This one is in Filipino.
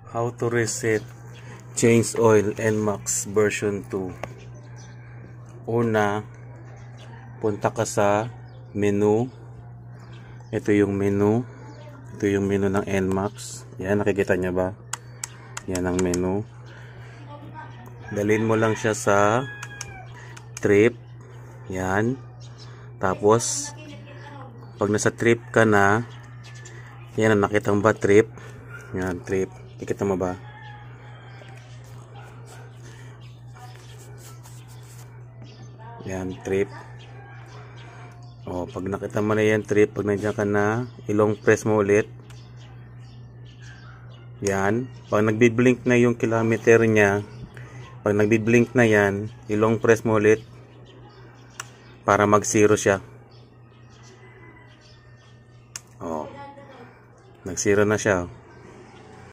How to reset change oil NMAX version 2. Una, punta ka sa menu. Ito yung menu. Ito yung menu ng NMAX. Yan, nakikita nyo ba? Yan ang menu. Dalhin mo lang siya sa trip. Yan. Tapos, pag nasa trip ka na, yan, nakita mo ba trip? Yan, trip. Nakita mo ba? Yan, trip. O, pag nakita mo na yan, trip, pag nandiyan ka na, ilong press mo ulit. Yan. Pag nagbi-blink na yung kilometer niya, pag nagbi-blink na yan, ilong press mo ulit para mag-zero siya. O, nag-zero na siya.